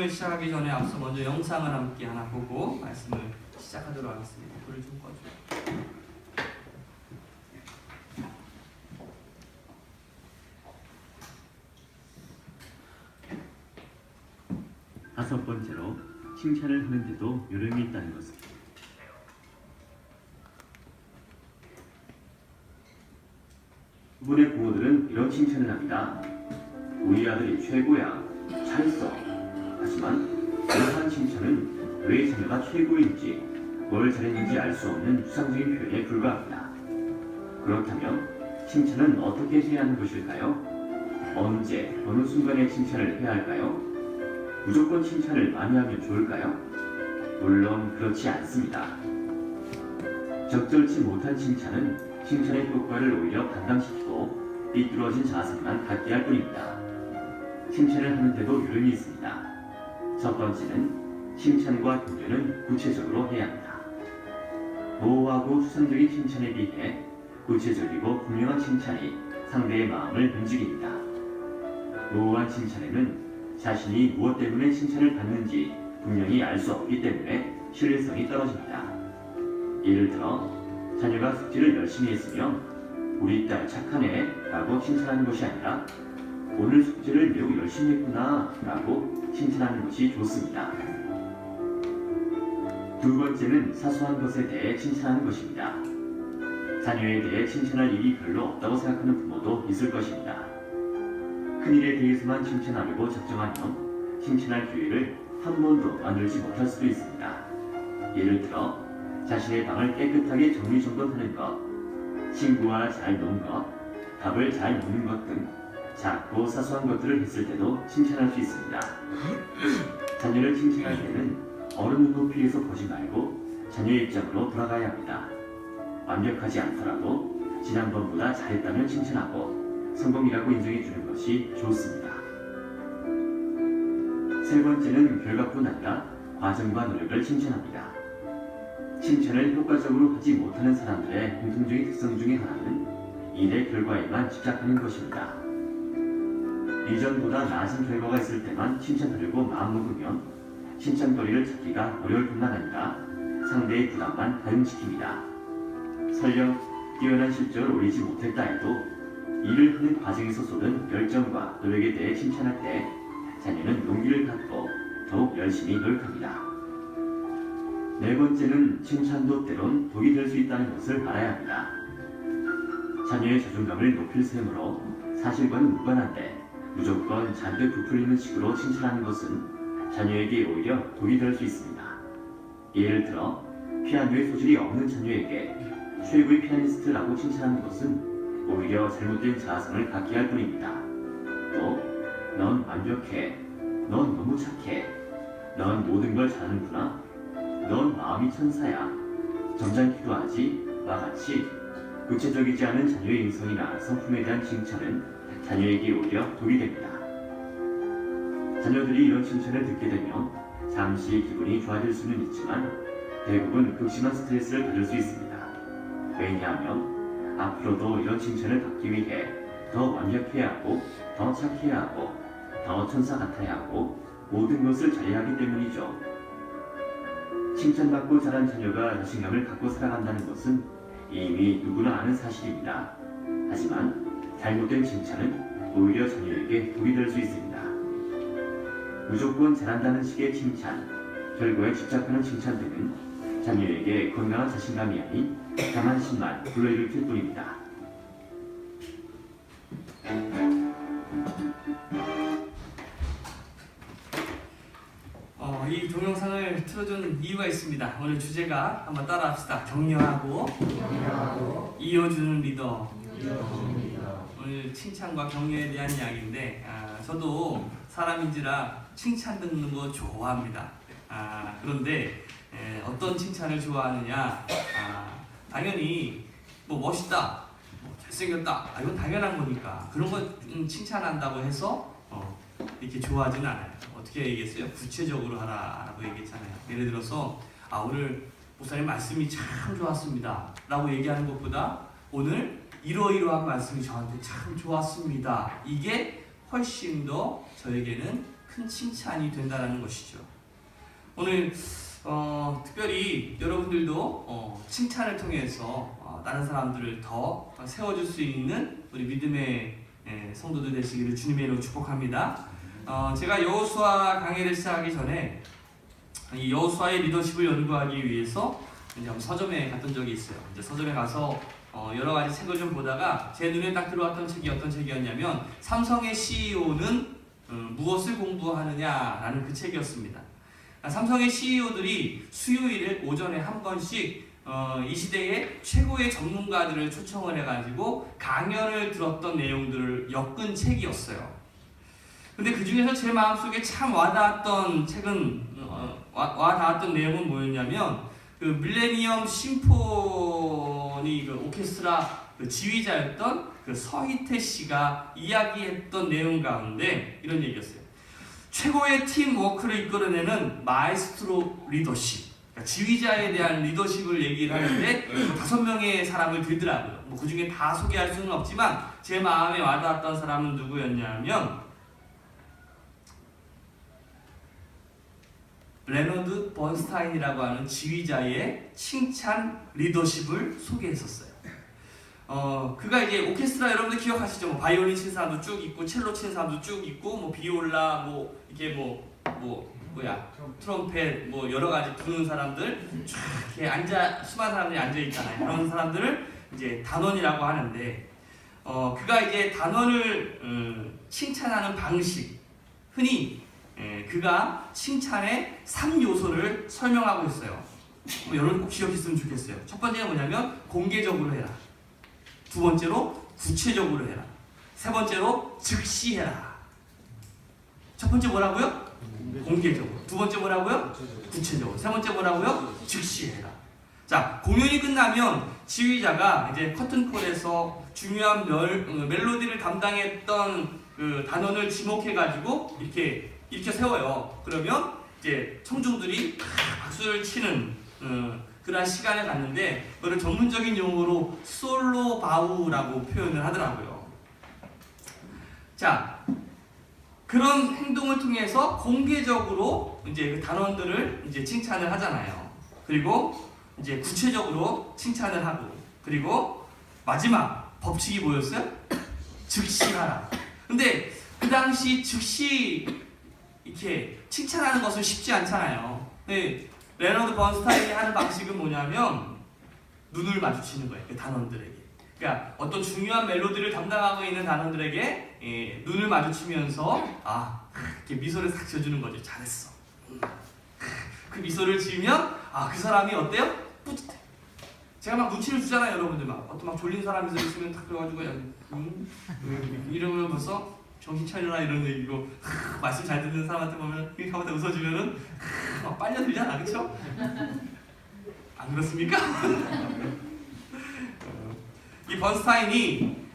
말씀을 시작하기 전에 앞서 먼저 영상을 함께 하나 보고 말씀을 시작하도록 하겠습니다. 불을 좀 꺼줘. 다섯 번째로 칭찬을 하는데도 요령이 있다는 것은 부분의 부모들은 이런 칭찬을 합니다. 우리 아들이 최고야. 잘했어. 하지만 이러한 칭찬은 왜 자녀가 최고인지 뭘 잘했는지 알 수 없는 추상적인 표현에 불과합니다. 그렇다면 칭찬은 어떻게 해야 하는 것일까요? 언제, 어느 순간에 칭찬을 해야 할까요? 무조건 칭찬을 많이 하면 좋을까요? 물론 그렇지 않습니다. 적절치 못한 칭찬은 칭찬의 효과를 오히려 반감시키고 삐뚤어진 자세만 갖게 할 뿐입니다. 칭찬을 하는데도 요령이 있습니다. 첫 번째는 칭찬과 격려는 구체적으로 해야 합니다. 모호하고 추상적인 칭찬에 비해 구체적이고 분명한 칭찬이 상대의 마음을 움직입니다. 모호한 칭찬에는 자신이 무엇 때문에 칭찬을 받는지 분명히 알 수 없기 때문에 신뢰성이 떨어집니다. 예를 들어 자녀가 숙제를 열심히 했으면 우리 딸 착하네 라고 칭찬하는 것이 아니라 오늘 숙제를 매우 열심히 했구나 라고 칭찬하는 것이 좋습니다. 두 번째는 사소한 것에 대해 칭찬하는 것입니다. 자녀에 대해 칭찬할 일이 별로 없다고 생각하는 부모도 있을 것입니다. 큰일에 대해서만 칭찬하려고 작정하면 칭찬할 기회를 한 번도 만들지 못할 수도 있습니다. 예를 들어 자신의 방을 깨끗하게 정리정돈하는 것, 친구와 잘 노는 것, 밥을 잘 먹는 것 등 작고 사소한 것들을 했을 때도 칭찬할 수 있습니다. 자녀를 칭찬할 때는 어른 눈높이에서 보지 말고 자녀의 입장으로 돌아가야 합니다. 완벽하지 않더라도 지난번보다 잘했다면 칭찬하고 성공이라고 인정해주는 것이 좋습니다. 세 번째는 결과뿐 아니라 과정과 노력을 칭찬합니다. 칭찬을 효과적으로 하지 못하는 사람들의 공통적인 특성 중에 하나는 일의 결과에만 집착하는 것입니다. 이전보다 낮은 결과가 있을 때만 칭찬하려고 마음먹으면 칭찬거리를 찾기가 어려울 뿐만 아니라 상대의 부담만 가중시킵니다. 설령 뛰어난 실적을 올리지 못했다 해도 일을 하는 과정에서 쏟은 열정과 노력에 대해 칭찬할 때 자녀는 용기를 갖고 더욱 열심히 노력합니다. 네 번째는 칭찬도 때론 독이 될 수 있다는 것을 알아야 합니다. 자녀의 자존감을 높일 셈으로 사실과는 무관한데 무조건 잔뜩 부풀리는 식으로 칭찬하는 것은 자녀에게 오히려 독이 될 수 있습니다. 예를 들어 피아노의 소질이 없는 자녀에게 최고의 피아니스트라고 칭찬하는 것은 오히려 잘못된 자아성을 갖게 할 뿐입니다. 또 넌 완벽해, 넌 너무 착해, 넌 모든 걸 잘하는구나, 넌 마음이 천사야, 점잖기도 하지 와 같이 구체적이지 않은 자녀의 인성이나 성품에 대한 칭찬은 자녀에게 오히려 독이 됩니다. 자녀들이 이런 칭찬을 듣게 되면 잠시 기분이 좋아질 수는 있지만 대부분 극심한 스트레스를 받을 수 있습니다. 왜냐하면 앞으로도 이런 칭찬을 받기 위해 더 완벽해야 하고 더 착해야 하고 더 천사 같아야 하고 모든 것을 잘해야 하기 때문이죠. 칭찬받고 자란 자녀가 자신감을 갖고 살아간다는 것은 이미 누구나 아는 사실입니다. 하지만 잘못된 칭찬은 오히려 자녀에게 독이 될 수 있습니다. 무조건 잘한다는 식의 칭찬, 결과에 집착하는 칭찬 등은 자녀에게 건강한 자신감이 아닌 자만심만 불러일으킬 뿐입니다. 이 동영상을 틀어준 이유가 있습니다. 오늘 주제가 한번 따라합시다. 격려하고 이어주는 리더. 오늘 칭찬과 격려에 대한 이야기인데 저도 사람인지라 칭찬 듣는 거 좋아합니다. 그런데 어떤 칭찬을 좋아하느냐? 당연히 뭐 멋있다, 뭐 잘생겼다, 이건 당연한 거니까 그런 거 칭찬한다고 해서 이렇게 좋아하지는 않아요. 어떻게 얘기했어요? 구체적으로 하라라고 얘기했잖아요. 예를 들어서 오늘 목사님 말씀이 참 좋았습니다 라고 얘기하는 것보다 오늘 이러이러한 말씀이 저한테 참 좋았습니다, 이게 훨씬 더 저에게는 큰 칭찬이 된다는 것이죠. 오늘 특별히 여러분들도 칭찬을 통해서 다른 사람들을 더 세워줄 수 있는 우리 믿음의 성도들 되시기를 주님의 이름으로 축복합니다. 제가 여호수아 강의를 시작하기 전에 이 여호수아의 리더십을 연구하기 위해서 이제 한번 서점에 갔던 적이 있어요. 이제 서점에 가서 여러 가지 책을 좀 보다가 제 눈에 딱 들어왔던 책이 어떤 책이었냐면 삼성의 CEO는 무엇을 공부하느냐라는 그 책이었습니다. 삼성의 CEO들이 수요일에 오전에 한 번씩 이 시대의 최고의 전문가들을 초청을 해가지고 강연을 들었던 내용들을 엮은 책이었어요. 근데 그 중에서 제 마음속에 참 와닿았던 책은 와닿았던 내용은 뭐였냐면 그 밀레니엄 심포니 그 오케스트라 그 지휘자였던 그 서희태 씨가 이야기했던 내용 가운데 이런 얘기였어요. 최고의 팀 워크를 이끌어내는 마에스트로 리더십. 그러니까 지휘자에 대한 리더십을 얘기를 하는데 5명의 사람을 들더라고요. 뭐 그 중에 다 소개할 수는 없지만 제 마음에 와닿았던 사람은 누구였냐면 레너드 번스타인이라고 하는 지휘자의 칭찬 리더십을 소개했었어요. 그가 이제 오케스트라 여러분들 기억하시죠? 뭐 바이올린 치는 사람도 쭉 있고, 첼로 치는 사람도 쭉 있고, 뭐 비올라, 뭐 이게 트럼펫, 뭐 여러 가지 부는 사람들 쫙 이렇게 수많은 사람들이 앉아 있잖아요. 그런 사람들을 이제 단원이라고 하는데, 그가 이제 단원을 칭찬하는 방식, 흔히 그가 칭찬의 3요소를 설명하고 있어요. 여러분 꼭 기억했으면 좋겠어요. 첫 번째가 뭐냐면 공개적으로 해라. 두 번째로 구체적으로 해라. 세 번째로 즉시 해라. 첫 번째 뭐라고요? 공개적으로. 두 번째 뭐라고요? 구체적으로. 세 번째 뭐라고요? 즉시 해라. 자, 공연이 끝나면 지휘자가 이제 커튼콜에서 중요한 멜로디를 담당했던 그 단원을 지목해가지고 이렇게 세워요. 그러면 이제 청중들이 박수를 치는 그런 시간을 갖는데 그걸 전문적인 용어로 솔로 바우라고 표현을 하더라고요. 자, 그런 행동을 통해서 공개적으로 이제 그 단원들을 이제 칭찬을 하잖아요. 그리고 이제 구체적으로 칭찬을 하고, 그리고 마지막 법칙이 뭐였어요? 즉시 하라. 근데 그 당시 즉시 이렇게 칭찬하는 것은 쉽지 않잖아요. 근데 레너드 번스타인이 하는 방식은 뭐냐면 눈을 마주치는 거예요. 그 단원들에게. 그러니까 어떤 중요한 멜로디를 담당하고 있는 단원들에게 눈을 마주치면서 이렇게 미소를 싹 지어주는 거죠. 잘했어. 그 미소를 지으면 그 사람이 어때요? 뿌듯해. 제가 막 눈치를 주잖아요, 여러분들. 어떤 졸린 사람이 있으면 딱 그래가지고 이러면 벌써 정신 차려라 이런 얘기고, 말씀 잘 듣는 사람한테 보면 이렇게 하고 웃어주면은 막 빨려들잖아, 그렇죠? 안 그렇습니까? 이 번스타인이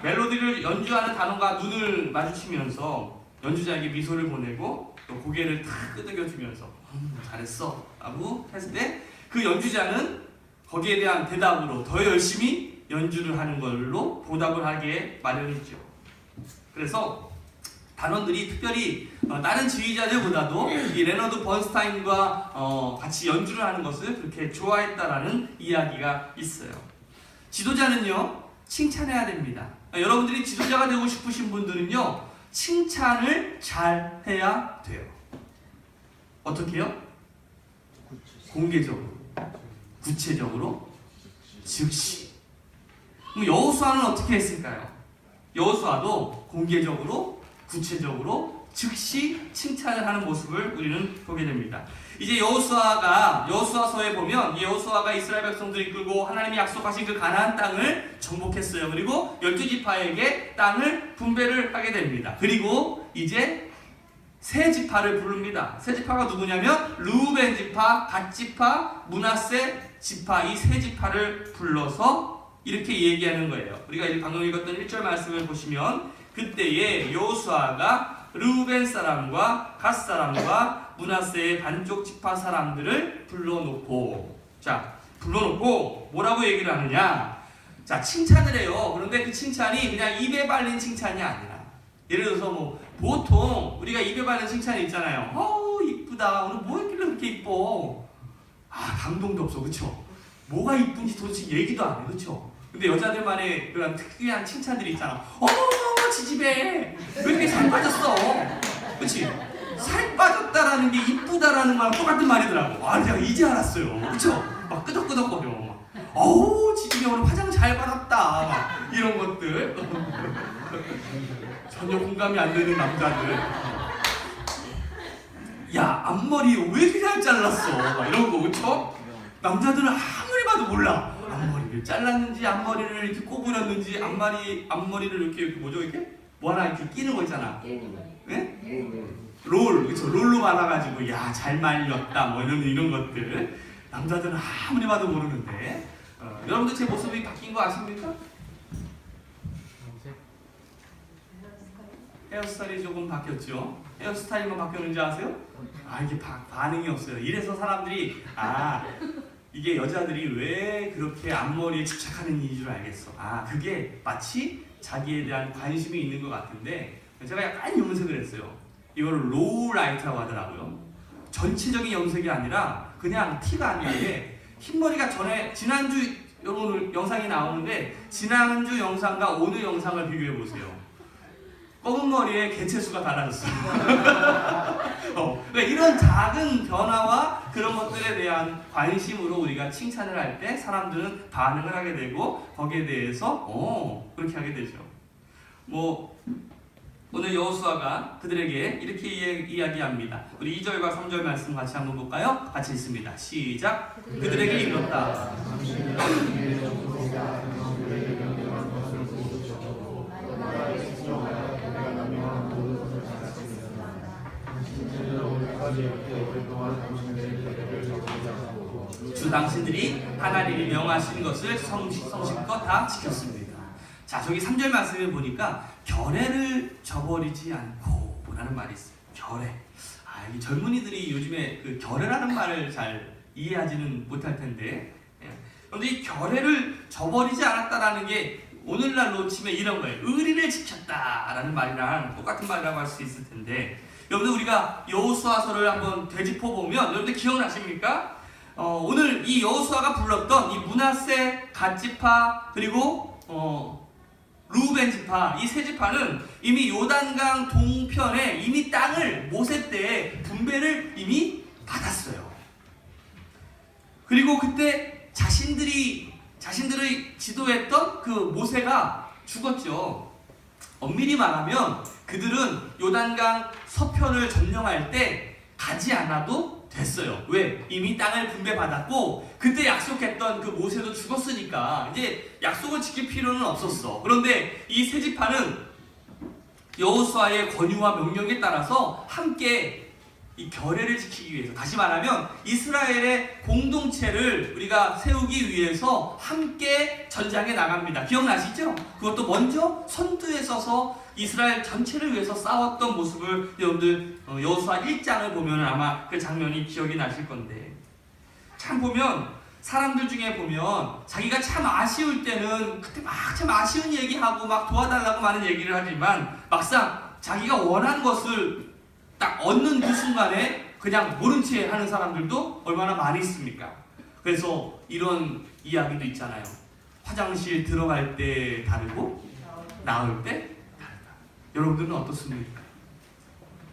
멜로디를 연주하는 단원과 눈을 마주치면서 연주자에게 미소를 보내고 또 고개를 탁 끄덕여주면서 잘했어 라고 했을 때 그 연주자는 거기에 대한 대답으로 더 열심히 연주를 하는 걸로 보답을 하게 마련했죠. 그래서 단원들이 특별히 다른 지휘자들보다도 이 레너드 번스타인과 같이 연주를 하는 것을 그렇게 좋아했다라는 이야기가 있어요. 지도자는요, 칭찬해야 됩니다. 여러분들이 지도자가 되고 싶으신 분들은요, 칭찬을 잘 해야 돼요. 어떻게요? 공개적으로, 구체적으로, 즉시. 그럼 여호수아는 어떻게 했을까요? 여호수아도 공개적으로, 구체적으로, 즉시 칭찬을 하는 모습을 우리는 보게 됩니다. 이제 여호수아서에 보면 이 여호수아가 이스라엘 백성들을 이끌고 하나님이 약속하신 그 가나안 땅을 정복했어요. 그리고 12지파에게 땅을 분배를 하게 됩니다. 그리고 이제 세 지파를 부릅니다. 세 지파가 누구냐면 르우벤 지파, 갓 지파, 므낫세 지파, 이 세 지파를 불러서 이렇게 얘기하는 거예요. 우리가 이제 방금 읽었던 1절 말씀을 보시면 그때에 여호수아가 르우벤 사람과 갓 사람과 므낫세의 반쪽 지파 사람들을 불러놓고 뭐라고 얘기를 하느냐? 자, 칭찬을 해요. 그런데 그 칭찬이 그냥 입에 발린 칭찬이 아니라, 예를 들어서 보통 우리가 입에 바르는 칭찬이 있잖아요. 어우 이쁘다. 오늘 뭐 했길래 그렇게 이뻐. 아 감동도 없어. 그쵸? 뭐가 이쁜지 도대체 얘기도 안 해. 그쵸? 근데 여자들만의 그런 특이한 칭찬들이 있잖아. 어머 지집애 왜 이렇게 살 빠졌어. 그치? 살 빠졌다라는 게 이쁘다라는 말랑 똑같은 말이더라고. 아 내가 이제 알았어요. 그쵸? 막 끄덕끄덕거려. 어우 지집애 오늘 화장 잘 받았다. 막 이런 것들. 전혀 공감이 안 되는 남자들. 야 앞머리 왜 그냥 잘랐어. 막 이런 거. 그쵸? 남자들은 아무리 봐도 몰라. 앞머리를 잘랐는지 앞머리를 이렇게 꼬부렸는지 앞머리를 이렇게 뭐죠 이렇게? 뭐 하나 이렇게 끼는 거 있잖아. 네? 롤, 그쵸? 롤로 말아가지고 야 잘 말렸다 뭐 이런 것들 남자들은 아무리 봐도 모르는데 여러분들 제 모습이 바뀐 거 아십니까? 헤어스타일이 조금 바뀌었죠. 헤어스타일만 바뀌었는지 아세요? 아 이게 반응이 없어요. 이래서 사람들이 이게 여자들이 왜 그렇게 앞머리에 집착하는 이유인 줄 알겠어. 그게 마치 자기에 대한 관심이 있는 것 같은데 제가 약간 염색을 했어요. 이거를 로우 라이트라고 하더라고요. 전체적인 염색이 아니라 그냥 티가 안 나게 흰머리가 지난주 오늘 영상이 나오는데 지난주 영상과 오늘 영상을 비교해 보세요. 검은 머리에 개체수가 달라졌어요. 그러니까 이런 작은 변화와 그런 것들에 대한 관심으로 우리가 칭찬을 할 때 사람들은 반응을 하게 되고 거기에 대해서 그렇게 하게 되죠. 오늘 여호수아가 그들에게 이렇게 이야기합니다. 우리 2절과 3절 말씀 같이 한번 볼까요? 같이 읽습니다. 시작. 그들에게 이르렀다. 주 당신들이 하나님이 명하신 것을 성실껏 다 지켰습니다. 자, 저기 3절 말씀을 보니까 결례를 저버리지 않고 라는 말이 있어요. 결례. 이 젊은이들이 요즘에 그 결례라는 말을 잘 이해하지는 못할 텐데, 그런데 이 결례를 저버리지 않았다라는 게 오늘날로 치면 이런 거예요. 의리를 지켰다라는 말이랑 똑같은 말이라고 할 수 있을 텐데, 여러분들 우리가 여호수아서를 한번 되짚어 보면 여러분들 기억나십니까? 오늘 이 여호수아가 불렀던 이 므낫세, 갓지파 그리고 루벤 지파, 이 세 지파는 이미 요단강 동편에 이미 땅을 모세 때에 분배를 이미 받았어요. 그리고 그때 자신들의 지도했던 그 모세가 죽었죠. 엄밀히 말하면 그들은 요단강 서편을 점령할 때 가지 않아도 됐어요. 왜? 이미 땅을 분배받았고 그때 약속했던 그 모세도 죽었으니까 이제 약속을 지킬 필요는 없었어. 그런데 이 세 지파는 여호수아의 권유와 명령에 따라서 함께 이 결례를 지키기 위해서, 다시 말하면 이스라엘의 공동체를 우리가 세우기 위해서 함께 전장에 나갑니다. 기억나시죠? 그것도 먼저 선두에 서서 이스라엘 전체를 위해서 싸웠던 모습을 여러분들 여호수아 1장을 보면 아마 그 장면이 기억이 나실 건데, 참 보면 사람들 중에 보면 자기가 참 아쉬울 때는 그때 막 참 아쉬운 얘기하고 막 도와달라고 많은 얘기를 하지만 막상 자기가 원하는 것을 딱 얻는 그 순간에 그냥 모른 채 하는 사람들도 얼마나 많이 있습니까? 그래서 이런 이야기도 있잖아요. 화장실 들어갈 때 다르고 나올 때 다르다. 여러분들은 어떻습니까?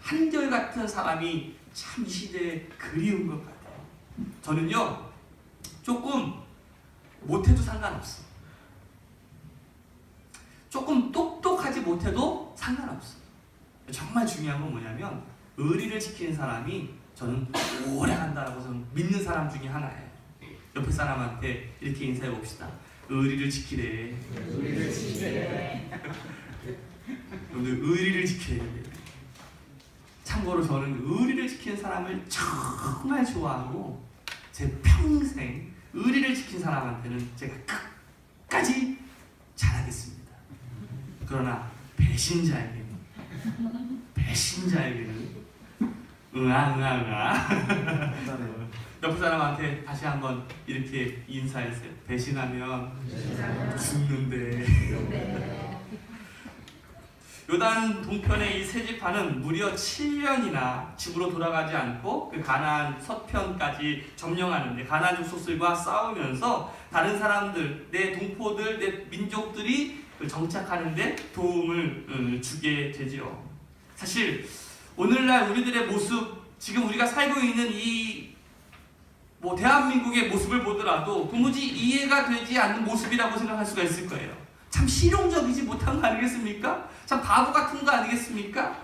한결같은 사람이 참 이 시대에 그리운 것 같아요. 저는요 조금 못해도 상관없어. 조금 똑똑하지 못해도 상관없어. 정말 중요한 건 뭐냐면 의리를 지키는 사람이 저는 오래 간다라고 저는 믿는 사람 중에 하나예요. 옆에 사람한테 이렇게 인사해 봅시다. 의리를 지키래. 의리를 지키래. 여러분들 의리를 지켜야 돼요. 참고로 저는 의리를 지키는 사람을 정말 좋아하고 제 평생 의리를 지킨 사람한테는 제가 끝까지 잘하겠습니다. 그러나 배신자에게는 응아 옆에 사람한테 다시 한번 이렇게 인사했어요. 배신하면 죽는데. 요단 동편의 이 세 지파는 무려 7년이나 집으로 돌아가지 않고 그 가나안 서편까지 점령하는데 가나안 족속들과 싸우면서 다른 사람들, 내 동포들, 내 민족들이 정착하는데 도움을 주게 되지요. 사실 오늘날 우리들의 모습, 지금 우리가 살고 있는 이 대한민국의 모습을 보더라도 도무지 이해가 되지 않는 모습이라고 생각할 수가 있을 거예요. 참 실용적이지 못한 거 아니겠습니까? 참 바보 같은 거 아니겠습니까?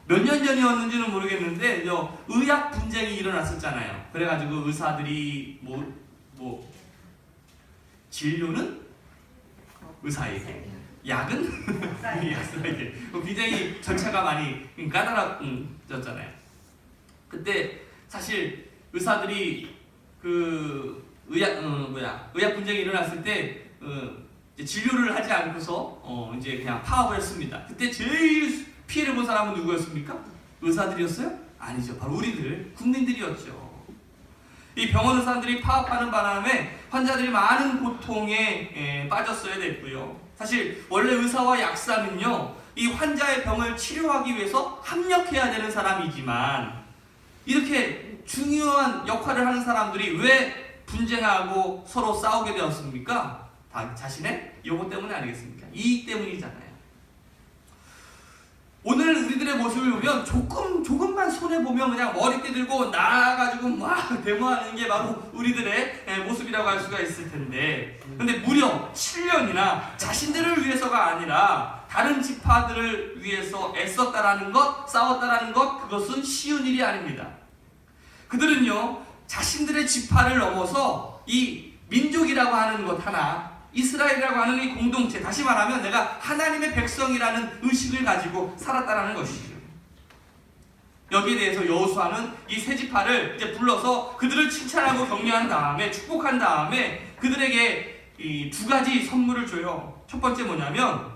몇 년 전이었는지는 모르겠는데 의학 분쟁이 일어났었잖아요. 그래가지고 의사들이 진료는 의사에게, 약은 약사에게 굉장히 절차가 많이 까다로워졌잖아요. 그때 사실 의사들이 그 의학 분쟁이 일어났을 때 이제 진료를 하지 않고서 이제 그냥 파업을 했습니다. 그때 제일 피해를 본 사람은 누구였습니까? 의사들이었어요? 아니죠. 바로 우리들 국민들이었죠. 이 병원 의사들이 파업하는 바람에 환자들이 많은 고통에 빠졌어야 됐고요. 사실 원래 의사와 약사는요, 이 환자의 병을 치료하기 위해서 합력해야 되는 사람이지만 이렇게 중요한 역할을 하는 사람들이 왜 분쟁하고 서로 싸우게 되었습니까? 다 자신의 요거 때문에 아니겠습니까? 이익 때문이잖아요. 오늘 우리들의 모습을 보면 조금만 손해보면 그냥 머리띠 들고 나가지고 막 데모하는 게 바로 우리들의 모습이라고 할 수가 있을 텐데, 근데 무려 7년이나 자신들을 위해서가 아니라 다른 지파들을 위해서 애썼다라는 것, 싸웠다라는 것, 그것은 쉬운 일이 아닙니다. 그들은요, 자신들의 지파를 넘어서 이 민족이라고 하는 것 하나, 이스라엘이라고 하는 이 공동체, 다시 말하면 내가 하나님의 백성이라는 의식을 가지고 살았다라는 것이죠. 여기에 대해서 여호수아는 이 세 지파를 이제 불러서 그들을 칭찬하고 격려한 다음에, 축복한 다음에 그들에게 이 두 가지 선물을 줘요. 첫 번째 뭐냐면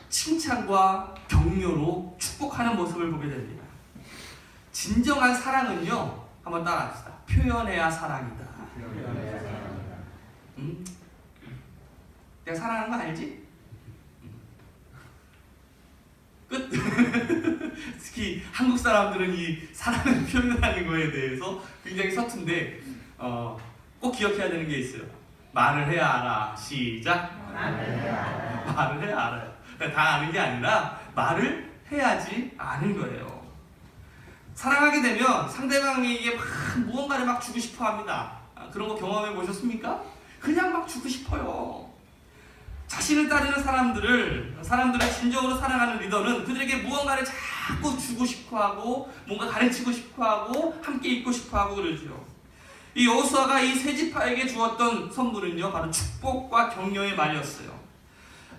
칭찬과 격려로 축복하는 모습을 보게 됩니다. 진정한 사랑은요, 한번 따라합시다. 표현해야 사랑이다. 내가 사랑하는 거 알지? 끝. 특히 한국 사람들은 이 사랑을 표현하는 거에 대해서 굉장히 서툰데 꼭 기억해야 되는 게 있어요. 말을 해야 알아. 시작. 말을 해야 알아요. 다 아는 게 아니라 말을 해야지 아는 거예요. 사랑하게 되면 상대방에게 무언가를 막 주고 싶어 합니다. 그런 거 경험해 보셨습니까? 그냥 막 주고 싶어요. 자신을 따르는 사람들을 진정으로 사랑하는 리더는 그들에게 무언가를 자꾸 주고 싶어 하고, 뭔가 가르치고 싶어 하고, 함께 있고 싶어 하고 그러죠. 이 여호수아가 이 세 지파에게 주었던 선물은요, 바로 축복과 격려의 말이었어요.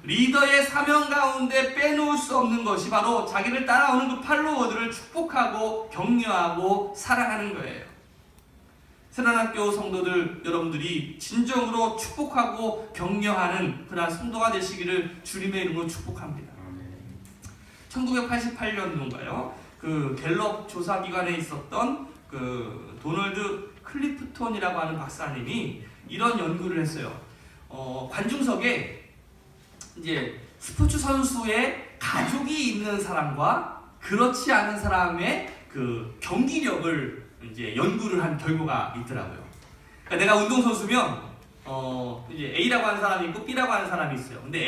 리더의 사명 가운데 빼놓을 수 없는 것이 바로 자기를 따라오는 그 팔로워들을 축복하고 격려하고 사랑하는 거예요. 새로운학교 성도들 여러분들이 진정으로 축복하고 격려하는 그런 성도가 되시기를 주님의 이름으로 축복합니다. 1988년도인가요? 그 갤럽 조사기관에 있었던 그 도널드 클리프톤이라고 하는 박사님이 이런 연구를 했어요. 관중석에 이제 스포츠 선수의 가족이 있는 사람과 그렇지 않은 사람의 그 경기력을 이제 연구를 한 결과가 있더라고요. 그러니까 내가 운동선수면 이제 A라고 하는 사람이 있고 B라고 하는 사람이 있어요. 근데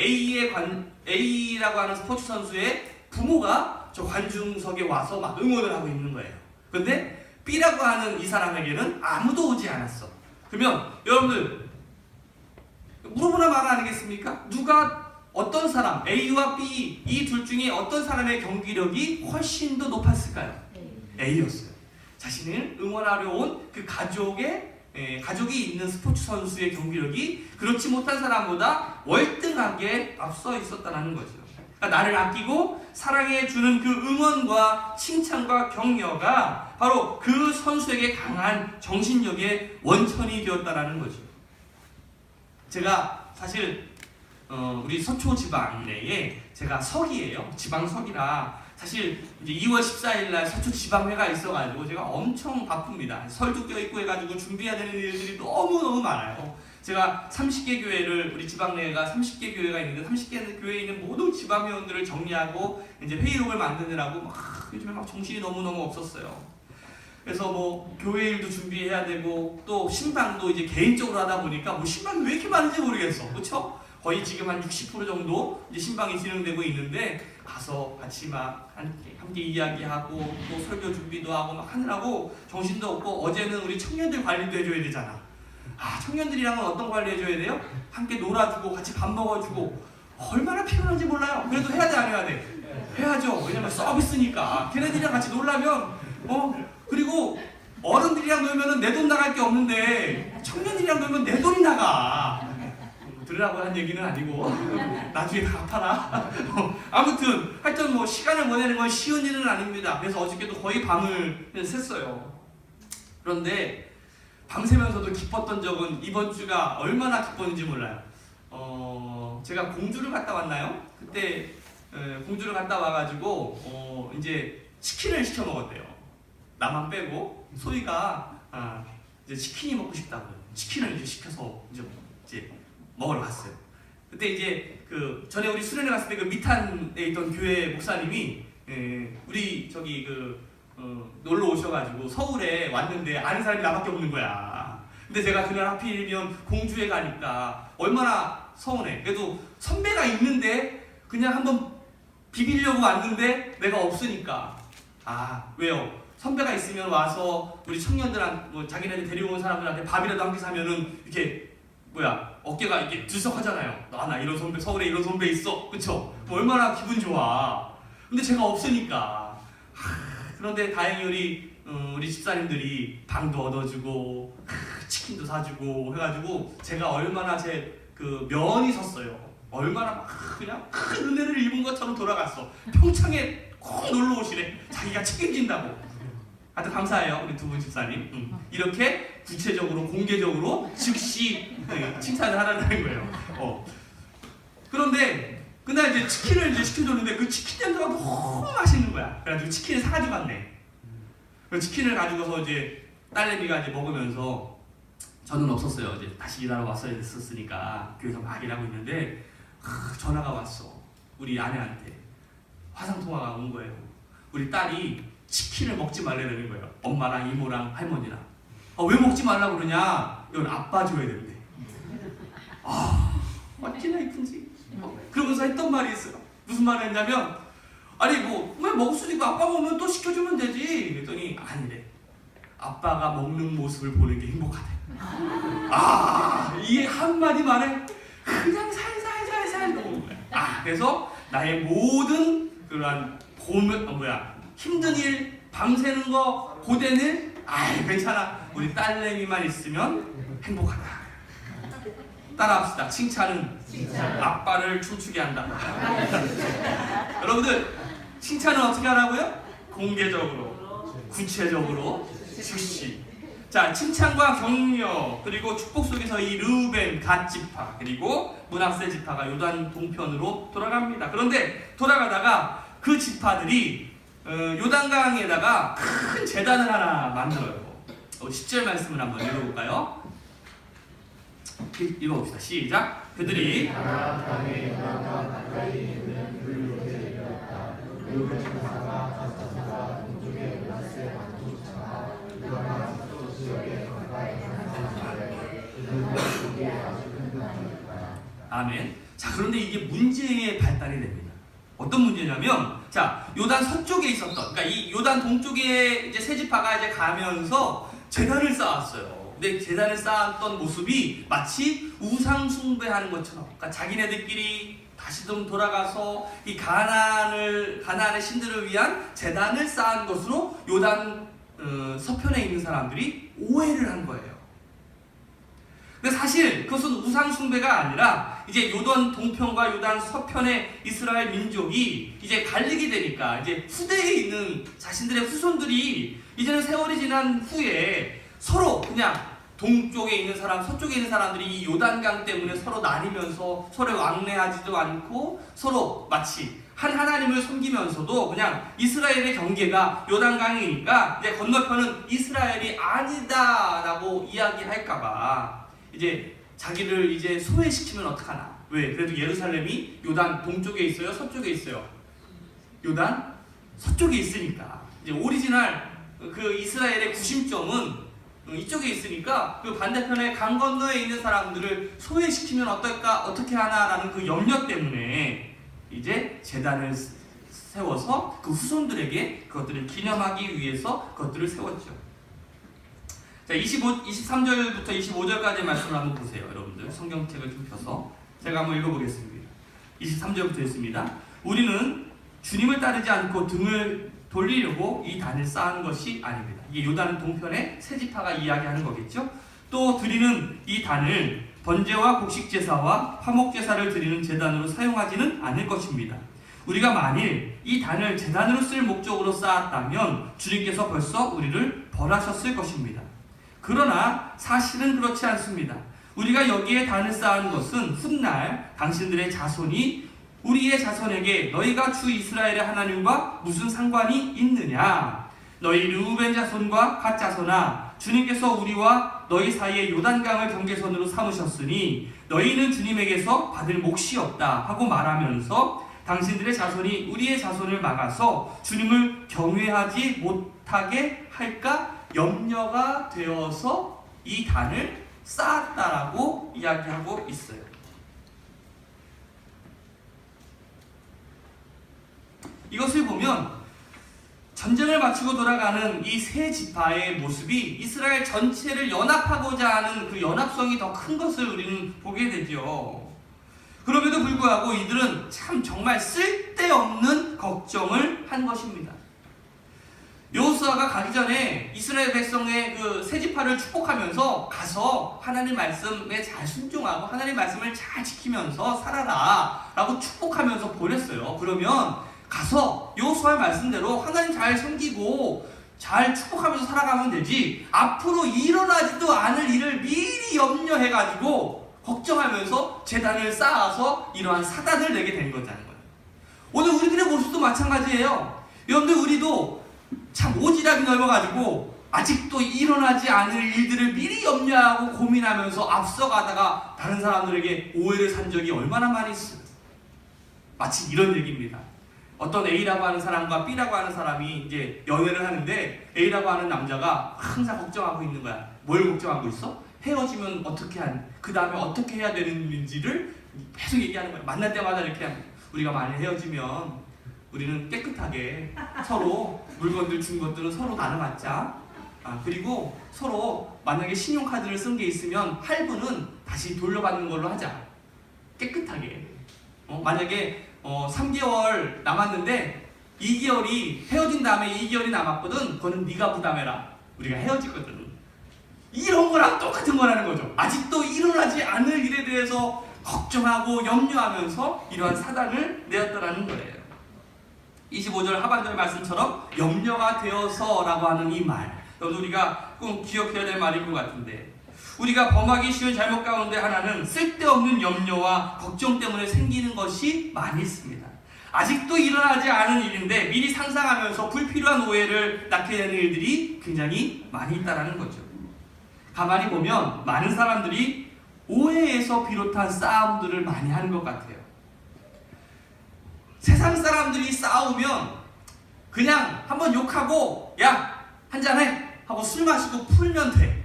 A라고 하는 스포츠 선수의 부모가 저 관중석에 와서 막 응원을 하고 있는 거예요. 근데 B라고 하는 이 사람에게는 아무도 오지 않았어. 그러면 여러분들 물어보나 말 아니겠습니까? 어떤 사람, A와 B 이 둘 중에 어떤 사람의 경기력이 훨씬 더 높았을까요? A였어요. 자신을 응원하려 온 그 가족이 있는 스포츠 선수의 경기력이 그렇지 못한 사람보다 월등하게 앞서 있었다는 거죠. 그러니까 나를 아끼고 사랑해주는 그 응원과 칭찬과 격려가 바로 그 선수에게 강한 정신력의 원천이 되었다는 거죠. 제가 사실 우리 서초 지방 내에 제가 석이에요. 지방 석이라 사실 이제 2월 14일 날 서초 지방회가 있어가지고 제가 엄청 바쁩니다. 설도 껴있고 해가지고 준비해야 되는 일들이 너무너무 많아요. 제가 30개 교회를, 우리 지방내가 30개 교회가 있는데 30개 교회에 있는 모든 지방회원들을 정리하고 이제 회의록을 만드느라고 막 요즘에 막 정신이 너무너무 없었어요. 그래서 뭐 교회 일도 준비해야 되고 또 신방도 이제 개인적으로 하다 보니까 뭐 신방이 왜 이렇게 많은지 모르겠어. 그렇죠? 거의 지금 한 60% 정도 이제 신방이 진행되고 있는데 가서 같이 막 함께 이야기하고 또 설교 준비도 하고 막 하느라고 정신도 없고, 어제는 우리 청년들 관리도 해줘야 되잖아. 청년들이랑은 어떤 관리 해줘야 돼요? 함께 놀아주고 같이 밥 먹어주고 얼마나 피곤한지 몰라요. 그래도 해야 돼 안 해야 돼? 해야죠. 왜냐면 서비스니까. 걔네들이랑 같이 놀라면 그리고 어른들이랑 놀면은 내 돈 나갈 게 없는데 청년들이랑 놀면 내 돈이 나가. 들으라고 한 얘기는 아니고 나중에 다 갚아라. 아무튼 하여튼 뭐 시간을 보내는 건 쉬운 일은 아닙니다. 그래서 어저께도 거의 밤을 샜어요. 그런데 밤새면서도 기뻤던 적은 이번 주가 얼마나 기뻤는지 몰라요. 제가 공주를 갔다 왔나요? 그때 공주를 갔다 와가지고 이제 치킨을 시켜 먹었대요. 나만 빼고 소희가 이제 치킨이 먹고 싶다고 치킨을 이제 시켜서 이제 먹으러 갔어요. 그때 이제 그 전에 우리 수련회 갔을 때 그 미탄에 있던 교회 목사님이 우리 저기 놀러 오셔가지고 서울에 왔는데 아는 사람이 나밖에 없는 거야. 근데 제가 그날 하필이면 공주에 가니까 얼마나 서운해. 그래도 선배가 있는데 그냥 한번 비비려고 왔는데 내가 없으니까. 왜요? 선배가 있으면 와서 우리 청년들한테 뭐 자기네들 데리고 온 사람들한테 밥이라도 한 끼 사면은 이렇게 어깨가 이렇게 들썩하잖아요. 나 이런 선배, 서울에 이런 선배 있어. 그쵸? 뭐 얼마나 기분 좋아. 근데 제가 없으니까. 그런데 다행히 우리 집사님들이 방도 얻어주고 치킨도 사주고 해가지고 제가 얼마나 제 그 면이 섰어요. 얼마나 막 그냥 큰 은혜를 입은 것처럼 돌아갔어. 평창에 꼭 놀러 오시래. 자기가 책임진다고. 하여튼 감사해요, 우리 두 분 집사님. 이렇게 구체적으로 공개적으로 즉시 칭찬을 하라는 거예요. 그런데 그날 이제 치킨을 이제 시켜줬는데 그 치킨 냄새가 너무 맛있는 거야. 그래가지고 치킨을 사가지고 갔네. 그 치킨을 가지고서 이제 딸내미가 이제 먹으면서, 저는 없었어요. 이제 다시 일하러 왔어야 됐었으니까 교회에서 막 일하고 있는데 전화가 왔어. 우리 아내한테 화상 통화가 온 거예요. 우리 딸이 치킨을 먹지 말라는 거예요. 엄마랑 이모랑 할머니랑. 왜 먹지 말라고 그러냐? 이건 아빠 줘야 된대. 어찌나 이쁜지. 그러면서 했던 말이 있어요. 무슨 말을 했냐면, 왜 먹었으니까 아빠 먹으면 또 시켜주면 되지. 그랬더니 아니래. 아빠가 먹는 모습을 보는 게 행복하대. 이게 한마디 말에 그냥 살살살살 넘어온 거야. 그래서 나의 모든 그러한 힘든 일, 밤새는 거, 고된 일, 괜찮아. 우리 딸내미만 있으면 행복하다. 따라합시다. 칭찬은 아빠를 춤추게 한다. 여러분들, 칭찬은 어떻게 하라고요? 공개적으로, 구체적으로, 즉시. 자, 칭찬과 격려, 그리고 축복 속에서 이 르우벤, 갓 지파, 그리고 므낫세 지파가 요단 동편으로 돌아갑니다. 그런데 돌아가다가 그 지파들이 요단강에다가 큰 제단을 하나 만들어요. 10절 말씀을 한번 읽어볼까요? 읽어봅시다. 시작. 그들이 아멘. 자, 그런데 이게 문제의 발달이 됩니다. 어떤 문제냐면, 자, 요단 서쪽에 있었던, 그러니까 이 요단 동쪽에 이제 세 지파가 이제 가면서 제단을 쌓았어요. 근데 제단을 쌓았던 모습이 마치 우상 숭배하는 것처럼, 그러니까 자기네들끼리 다시 좀 돌아가서 이 가나안의 신들을 위한 제단을 쌓은 것으로 요단 서편에 있는 사람들이 오해를 한 거예요. 근데 사실 그것은 우상 숭배가 아니라 이제 요단 동편과 요단 서편의 이스라엘 민족이 이제 갈리게 되니까 이제 후대에 있는 자신들의 후손들이 이제는 세월이 지난 후에 서로 그냥 동쪽에 있는 사람, 서쪽에 있는 사람들이 이 요단강 때문에 서로 나뉘면서 서로 왕래하지도 않고 서로 마치 한 하나님을 섬기면서도 그냥 이스라엘의 경계가 요단강이니까 이제 건너편은 이스라엘이 아니다라고 이야기할까봐 이제 자기를 이제 소외시키면 어떡하나. 왜? 그래도 예루살렘이 요단 동쪽에 있어요? 서쪽에 있어요? 요단 서쪽에 있으니까. 이제 오리지널 그 이스라엘의 구심점은 이쪽에 있으니까 그 반대편에 강 건너에 있는 사람들을 소외시키면 어떻게 하나라는 그 염려 때문에 이제 제단을 세워서 그 후손들에게 그것들을 기념하기 위해서 그것들을 세웠죠. 자, 23절부터 25절까지의 말씀을 한번 보세요. 여러분들 성경책을 좀 펴서 제가 한번 읽어보겠습니다. 23절부터 했습니다. 우리는 주님을 따르지 않고 등을 돌리려고 이 단을 쌓은 것이 아닙니다. 이게 요단 동편의 세 지파가 이야기하는 거겠죠. 또 드리는 이 단을 번제와 곡식제사와 화목제사를 드리는 제단으로 사용하지는 않을 것입니다. 우리가 만일 이 단을 제단으로 쓸 목적으로 쌓았다면 주님께서 벌써 우리를 벌하셨을 것입니다. 그러나 사실은 그렇지 않습니다. 우리가 여기에 단을 쌓은 것은 훗날 당신들의 자손이 우리의 자손에게 너희가 주 이스라엘의 하나님과 무슨 상관이 있느냐? 너희 르우벤 자손과 갓 자손아, 주님께서 우리와 너희 사이에 요단강을 경계선으로 삼으셨으니 너희는 주님에게서 받을 몫이 없다 하고 말하면서 당신들의 자손이 우리의 자손을 막아서 주님을 경외하지 못하게 할까 염려가 되어서 이 단을 쌓았다라고 이야기하고 있어요. 이것을 보면 전쟁을 마치고 돌아가는 이 세 지파의 모습이 이스라엘 전체를 연합하고자 하는 그 연합성이 더 큰 것을 우리는 보게 되죠. 그럼에도 불구하고 이들은 참 정말 쓸데없는 걱정을 한 것입니다. 여호수아가 가기 전에 이스라엘 백성의 그 세 지파를 축복하면서 가서 하나님 말씀에 잘 순종하고 하나님 말씀을 잘 지키면서 살아라 라고 축복하면서 보냈어요. 그러면 가서 여호수아의 말씀대로 하나님 잘 섬기고 잘 축복하면서 살아가면 되지, 앞으로 일어나지도 않을 일을 미리 염려해가지고 걱정하면서 제단을 쌓아서 이러한 사단을 내게 된 거잖아요. 오늘 우리들의 모습도 마찬가지예요. 여러분들, 우리도 참 오지랖이 넓어가지고 아직도 일어나지 않을 일들을 미리 염려하고 고민하면서 앞서가다가 다른 사람들에게 오해를 산 적이 얼마나 많이 있어요. 마치 이런 얘기입니다. 어떤 A라고 하는 사람과 B라고 하는 사람이 이제 연애를 하는데 A라고 하는 남자가 항상 걱정하고 있는 거야. 뭘 걱정하고 있어? 헤어지면 어떻게 그 다음에 어떻게 해야 되는지를 계속 얘기하는 거야. 만날 때마다 이렇게 합니다. 우리가 만약 헤어지면 우리는 깨끗하게 서로 물건들 준 것들은 서로 나눠받자. 그리고 서로 만약에 신용카드를 쓴 게 있으면 할부는 다시 돌려받는 걸로 하자. 깨끗하게. 만약에 3개월 남았는데 2개월이 헤어진 다음에 2개월이 남았거든. 그거는 네가 부담해라. 우리가 헤어지거든. 이런 거랑 똑같은 거라는 거죠. 아직도 일어나지 않을 일에 대해서 걱정하고 염려하면서 이러한 사단을 내었더라는 거예요. 25절 하반절 말씀처럼 염려가 되어서라고 하는 이 말, 우리가 꼭 기억해야 될 말인 것 같은데, 우리가 범하기 쉬운 잘못 가운데 하나는 쓸데없는 염려와 걱정 때문에 생기는 것이 많이 있습니다. 아직도 일어나지 않은 일인데 미리 상상하면서 불필요한 오해를 낳게 되는 일들이 굉장히 많이 있다는 거죠. 가만히 보면 많은 사람들이 오해에서 비롯한 싸움들을 많이 하는 것 같아요. 세상 사람들이 싸우면 그냥 한번 욕하고 야, 한잔해 하고 술 마시고 풀면 돼.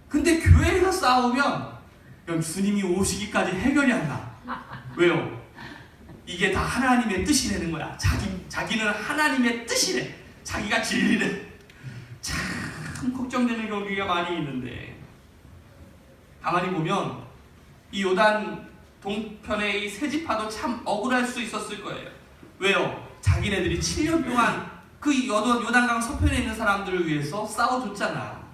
근데 교회에서 싸우면 그럼 주님이 오시기까지 해결이 안 나. 왜요? 이게 다 하나님의 뜻이라는 거야. 자기는 하나님의 뜻이래. 자기가 진리래. 참 걱정되는 경우가 많이 있는데, 가만히 보면 이 요단 동편의 이 세 지파도 참 억울할 수 있었을 거예요. 왜요? 자기네들이 7년 동안 그 요단강 서편에 있는 사람들을 위해서 싸워줬잖아.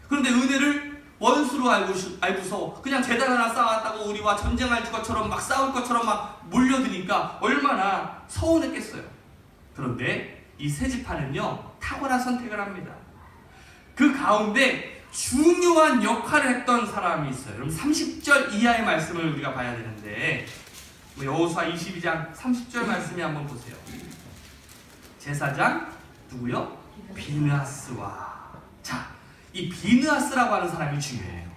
그런데 은혜를 원수로 알고서 그냥 제단 하나 쌓았다고 우리와 전쟁할 것처럼 막 싸울 것처럼 막 몰려드니까 얼마나 서운했겠어요. 그런데 이 세 지파는요, 탁월한 선택을 합니다. 그 가운데 중요한 역할을 했던 사람이 있어요. 여러분 30절 이하의 말씀을 우리가 봐야 되는데, 여호수아 22장 30절 말씀에 한번 보세요. 제사장 누구요? 비느하스와. 자, 이 비느하스라고 하는 사람이 중요해요.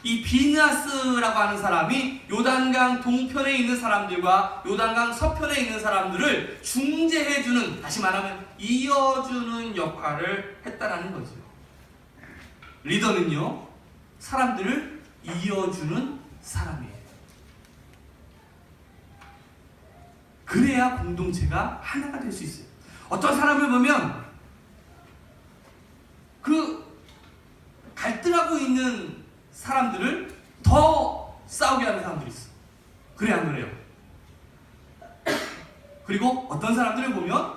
이 비느하스라고 하는 사람이 요단강 동편에 있는 사람들과 요단강 서편에 있는 사람들을 중재해주는, 다시 말하면 이어주는 역할을 했다라는 거죠. 리더는요, 사람들을 이어주는 사람이에요. 그래야 공동체가 하나가 될 수 있어요. 어떤 사람을 보면 그 갈등하고 있는 사람들을 더 싸우게 하는 사람들이 있어. 그래 안 그래요? 그리고 어떤 사람들을 보면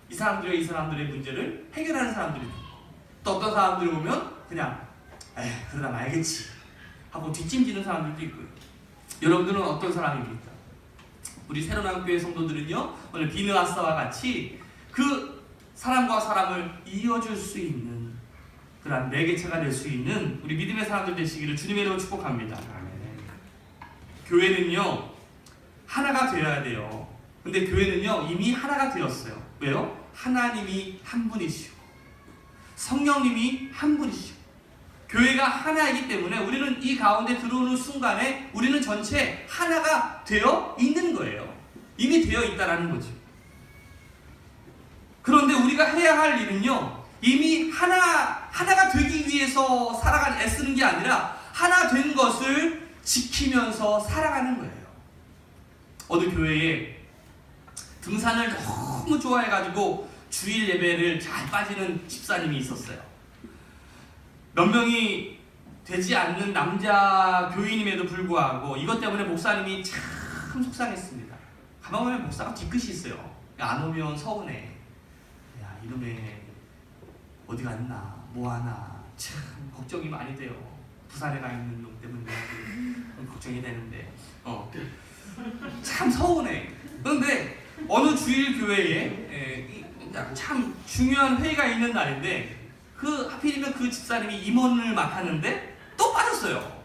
이 사람들의 문제를 해결하는 사람들이 있고, 또 어떤 사람들을 보면 그냥 그러다 말겠지 하고 뒷짐지는 사람들도 있고요. 여러분들은 어떤 사람입니까? 우리 새로남교회 성도들은요, 오늘 비느하스와 같이 그 사람과 사람을 이어줄 수 있는 그런 매개체가 될 수 있는 우리 믿음의 사람들 되시기를 주님의 이름으로 축복합니다. 교회는요, 하나가 되어야 돼요. 근데 교회는요, 이미 하나가 되었어요. 왜요? 하나님이 한 분이시고 성령님이 한 분이시고 교회가 하나이기 때문에 우리는 이 가운데 들어오는 순간에 우리는 전체 하나가 되어 있는 거예요. 이미 되어 있다라는 거죠. 그런데 우리가 해야 할 일은요, 이미 하나가 되기 위해서 애쓰는 게 아니라 하나 된 것을 지키면서 살아가는 거예요. 어느 교회에 등산을 너무 좋아해가지고 주일 예배를 잘 빠지는 집사님이 있었어요. 몇 명이 되지 않는 남자 교인임에도 불구하고 이것 때문에 목사님이 참 속상했습니다. 가만 보면 목사가 뒤끝이 있어요. 안 오면 서운해. 야, 이놈의 어디 갔나, 뭐하나, 참 걱정이 많이 돼요. 부산에 가 있는 놈 때문에 걱정이 되는데 참 서운해. 그런데 어느 주일 교회에 참 중요한 회의가 있는 날인데 하필이면 그 집사님이 임원을 맡았는데 또 빠졌어요.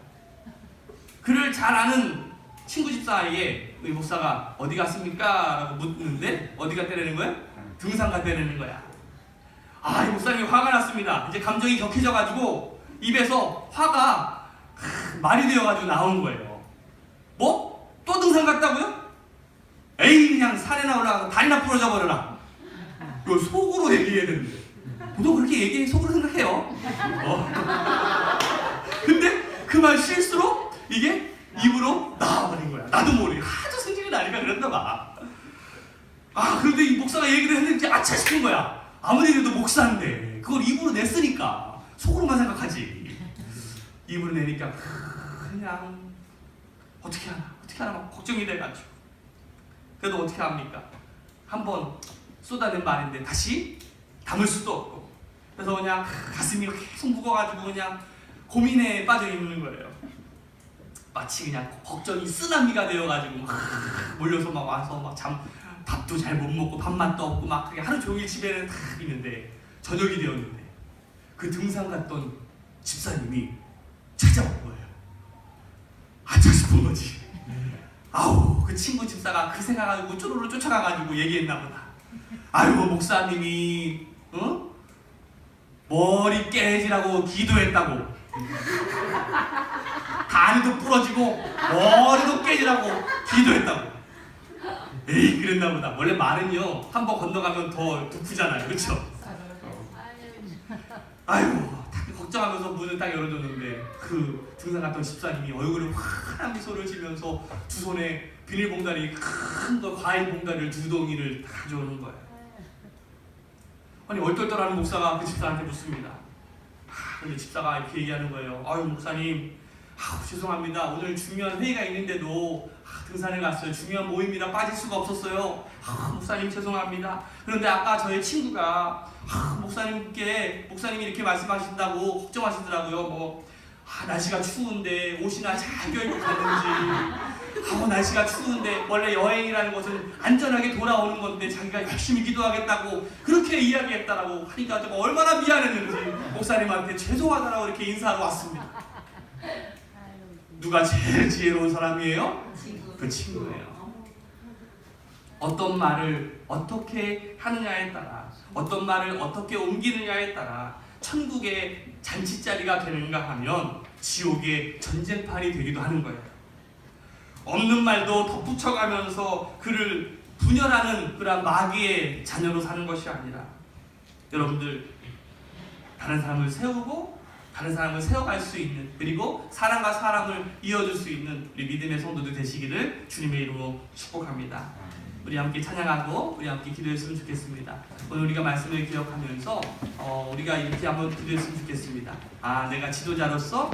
그를 잘 아는 친구 집사에게 이 목사가 어디 갔습니까? 라고 묻는데 어디 갔다라는 거야? 등산 갔다라는 거야. 이 목사님이 화가 났습니다. 이제 감정이 격해져가지고 입에서 화가 말이 되어가지고 나온 거예요. 뭐? 또 등산 갔다고요? 에이, 그냥 산에나 올라가서 다리나 부러져 버려라. 이거 속으로 얘기해야 되는데 보통 그렇게 얘기해 속으로 생각해요. 근데 그 말 실수로 이게 입으로 나와버린 거야. 나도 모르게 하도 성질이 나니까 그랬나 봐. 그런데 이 목사가 얘기를 했는지 아차 싶은 거야. 아무리 그래도 목사인데 그걸 입으로 냈으니까 속으로만 생각하지. 입으로 내니까 그냥 어떻게 하나 막 걱정이 돼가지고. 그래도 어떻게 합니까? 한번 쏟아낸 말인데 다시 담을 수도 없고, 그래서 그냥 가슴이 계속 무거워가지고 그냥 고민에 빠져 있는 거예요. 마치 그냥 걱정이 쓰나미가 되어가지고 막 몰려서 막 와서 막 밥도 잘 못 먹고 밥맛도 없고 막 그게 하루 종일 집에는 다 있는데 저녁이 되었는데 그 등산 갔던 집사님이 찾아온 거예요. 아차 싶은 거지. 그 친구 집사가 그 생각하고 쪼르르 쫓아가가지고 얘기했나 보다. 목사님이 머리 깨지라고 기도했다고. 다리도 부러지고 머리도 깨지라고 기도했다고. 에이, 그랬나 보다. 원래 말은요, 한 번 건너가면 더 두프잖아요. 그쵸? 딱 걱정하면서 문을 딱 열어줬는데 그 등산 갔던 집사님이 얼굴에 환한 미소를 지면서 두 손에 비닐봉다리, 큰 거 과일 봉다리를 2동이를 다 가져오는 거예요. 아니, 얼떨떨하는 목사가 그 집사한테 묻습니다. 근데 집사가 이렇게 얘기하는 거예요. 목사님, 죄송합니다. 오늘 중요한 회의가 있는데도 등산에 갔어요. 중요한 모임이라 빠질 수가 없었어요. 목사님 죄송합니다. 그런데 아까 저희 친구가 목사님이 이렇게 말씀하신다고 걱정하시더라고요. 날씨가 추운데 옷이나 잘 껴입고 갔는지. 날씨가 추운데 원래 여행이라는 것은 안전하게 돌아오는 건데 자기가 열심히 기도하겠다고 그렇게 이야기했다라고 하니까 제가 얼마나 미안했는지 목사님한테 죄송하다라고 이렇게 인사하러 왔습니다. 누가 제일 지혜로운 사람이에요? 지구. 그 친구예요. 어떤 말을 어떻게 하느냐에 따라, 어떤 말을 어떻게 옮기느냐에 따라 천국의 잔치자리가 되는가 하면 지옥의 전쟁판이 되기도 하는 거예요. 없는 말도 덧붙여가면서 그를 분열하는 그런 마귀의 자녀로 사는 것이 아니라, 여러분들 다른 사람을 세우고 다른 사람을 세워갈 수 있는, 그리고 사람과 사람을 이어줄 수 있는 우리 믿음의 성도들 되시기를 주님의 이름으로 축복합니다. 우리 함께 찬양하고 우리 함께 기도했으면 좋겠습니다. 오늘 우리가 말씀을 기억하면서 우리가 이렇게 한번 기도했으면 좋겠습니다. 내가 지도자로서